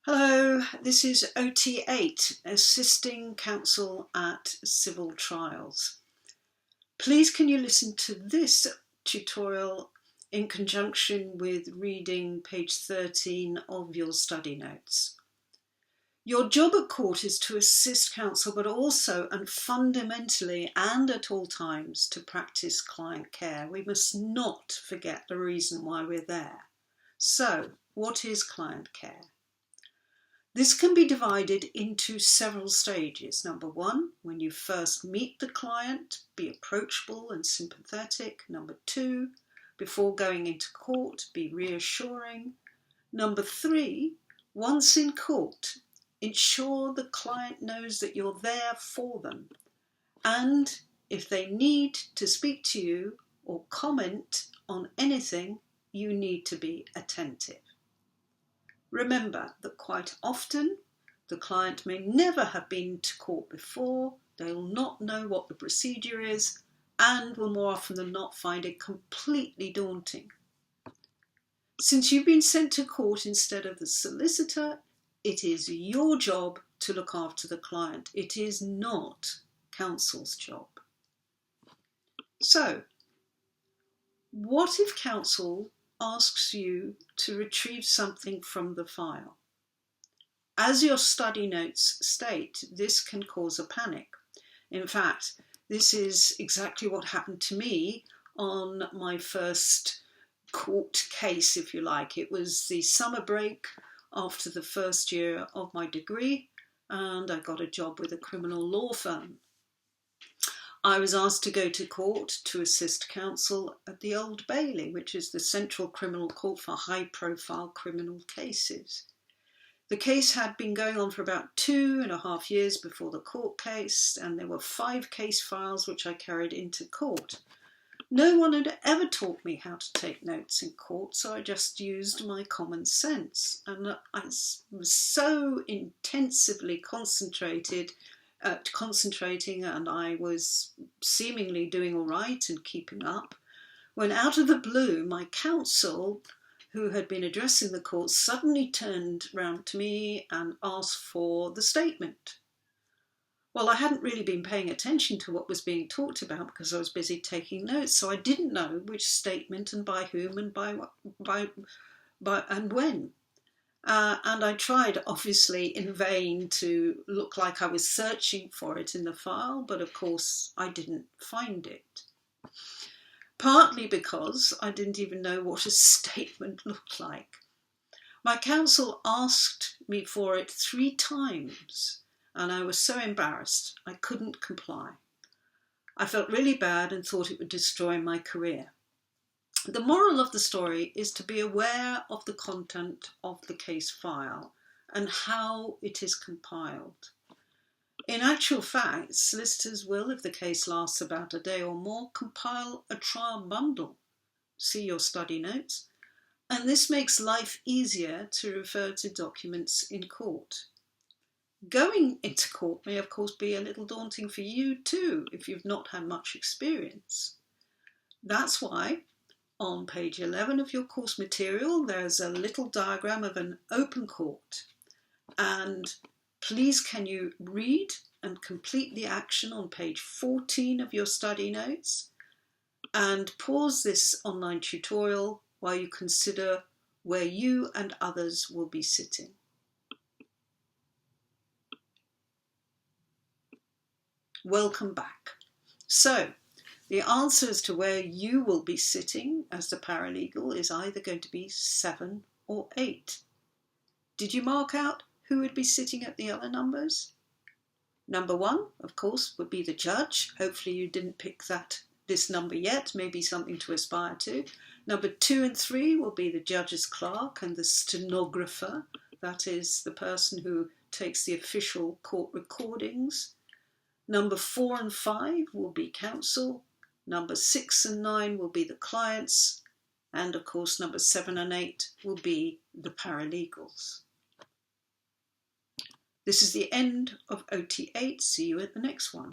Hello, this is OT8, Assisting Counsel at Civil Trials. Please can you listen to this tutorial in conjunction with reading page 13 of your study notes. Your job at court is to assist counsel, but also and fundamentally and at all times to practice client care. We must not forget the reason why we're there. So, what is client care? This can be divided into several stages. Number one, when you first meet the client, be approachable and sympathetic. Number two, before going into court, be reassuring. Number three, once in court, ensure the client knows that you're there for them. And if they need to speak to you or comment on anything, you need to be attentive. Remember that quite often the client may never have been to court before, they will not know what the procedure is, and will more often than not find it completely daunting. Since you've been sent to court instead of the solicitor, it is your job to look after the client. It is not counsel's job. So, what if counsel asks you to retrieve something from the file? As your study notes state, this can cause a panic. In fact, this is exactly what happened to me on my first court case, if you like. It was the summer break after the first year of my degree, and I got a job with a criminal law firm. I was asked to go to court to assist counsel at the Old Bailey, which is the central criminal court for high-profile criminal cases. The case had been going on for about 2.5 years before the court case, and there were 5 case files which I carried into court. No one had ever taught me how to take notes in court, so I just used my common sense. And I was so intensively concentrating, and I was seemingly doing all right and keeping up, when out of the blue my counsel, who had been addressing the court, suddenly turned round to me and asked for the statement. Well, I hadn't really been paying attention to what was being talked about because I was busy taking notes, so I didn't know which statement and by whom and by and when. And I tried, obviously, in vain to look like I was searching for it in the file, but of course I didn't find it. Partly because I didn't even know what a statement looked like. My counsel asked me for it 3 times, and I was so embarrassed I couldn't comply. I felt really bad and thought it would destroy my career. The moral of the story is to be aware of the content of the case file and how it is compiled. In actual fact, solicitors will, if the case lasts about a day or more, compile a trial bundle. See your study notes. And this makes life easier to refer to documents in court. Going into court may, of course, be a little daunting for you too, if you've not had much experience. That's why on page 11 of your course material, there's a little diagram of an open court. And please can you read and complete the action on page 14 of your study notes and pause this online tutorial while you consider where you and others will be sitting. Welcome back. So, the answer as to where you will be sitting as the paralegal is either going to be 7 or 8. Did you mark out who would be sitting at the other numbers? Number 1, of course, would be the judge. Hopefully you didn't pick this number yet, maybe something to aspire to. Number 2 and 3 will be the judge's clerk and the stenographer. That is the person who takes the official court recordings. Number 4 and 5 will be counsel. Number 6 and 9 will be the clients. And of course, number 7 and 8 will be the paralegals. This is the end of OT8. See you at the next one.